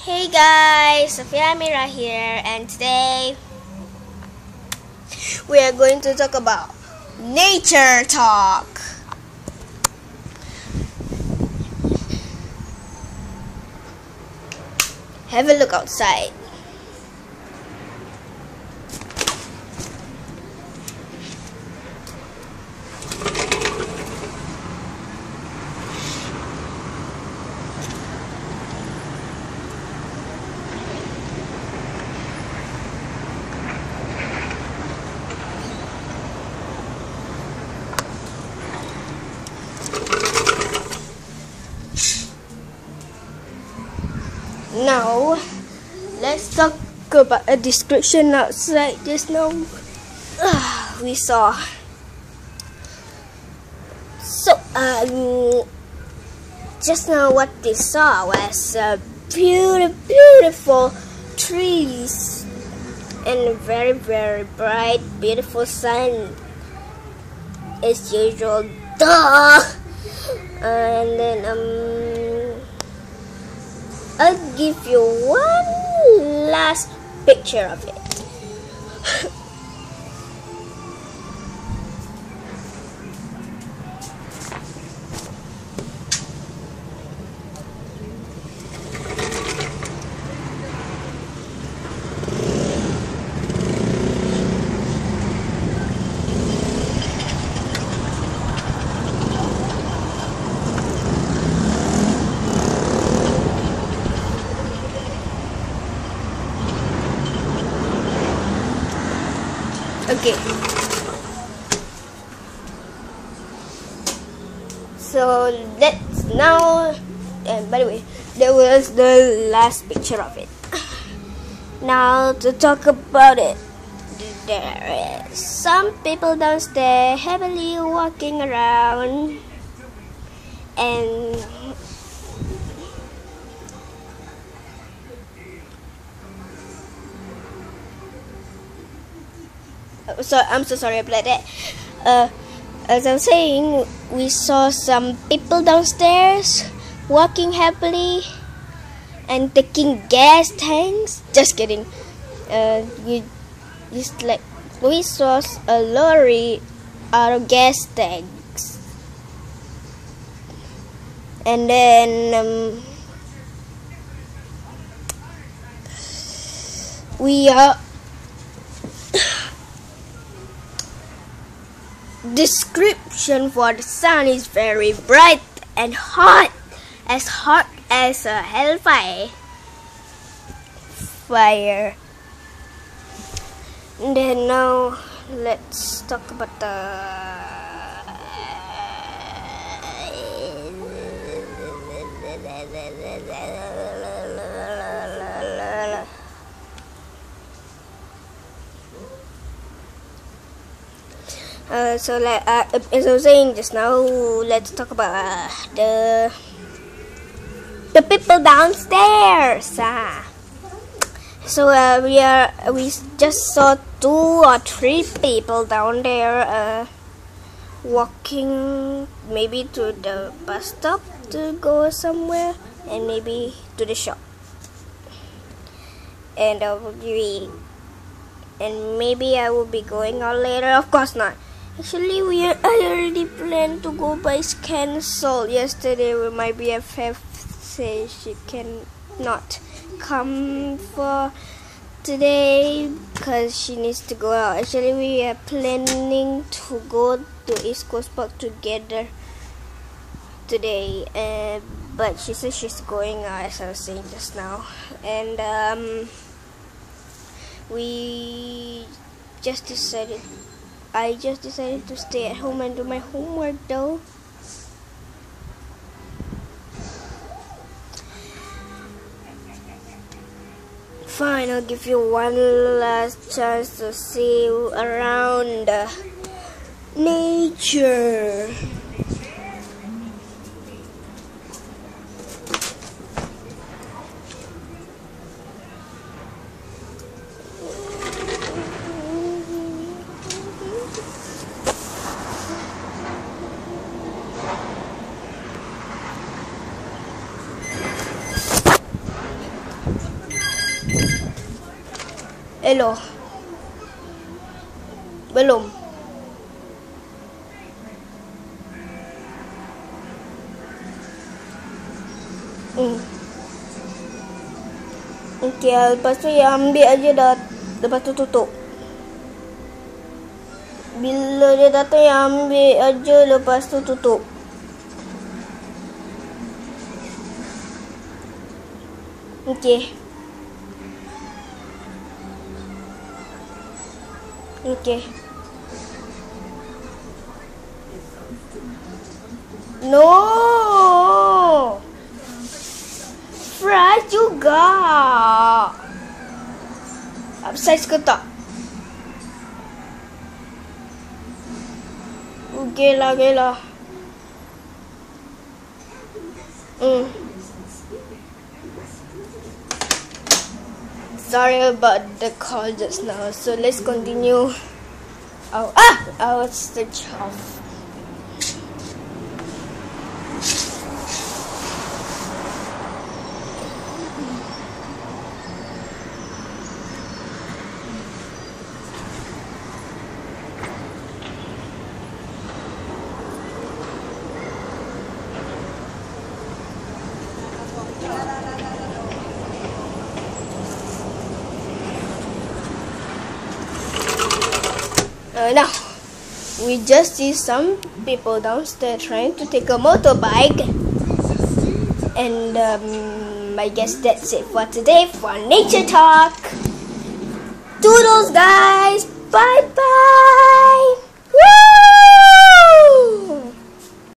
Hey guys, Sephia Ameera here, and today we are going to talk about nature talk. Have a look outside. Now, let's talk about a description outside. Just now, we saw. So, just now what we saw was beautiful trees and very bright, beautiful sun as usual. Duh. And then I'll give you one last picture of it. Okay. So let's now, and by the way, that was the last picture of it. Now to talk about it, there is some people downstairs happily walking around, and so I'm so sorry about that. As I was saying, we saw some people downstairs walking happily and taking gas tanks. Just kidding. We saw a lorry out of gas tanks, and then we are. Description for the sun is very bright and hot as a hellfire. And then now let's talk about as I was saying just now, let's talk about the people downstairs. So we just saw 2 or 3 people down there walking, maybe to the bus stop to go somewhere, and maybe to the shop, and maybe I will be going out later. Of course not. Actually, I already planned to go, but it's cancelled. Yesterday, my BFF said she cannot come for today because she needs to go out. Actually, we are planning to go to East Coast Park together today, but she said she's going out, as I was saying just now, and I just decided to stay at home and do my homework though. Fine, I'll give you one last chance to see around nature. Hello. Belum. Okay, lepas tu yang ambil aja dah. Lepas tu tutup. Bila dia datang yang ambil aja, lepas tu tutup. Okay. Okay. No. Fries juga. Upsize ke tak? Okay lah. Sorry about the call just now. So let's continue. Our switch off. Now, we just see some people downstairs trying to take a motorbike. And I guess that's it for today for Nature Talk. Toodles, guys. Bye-bye.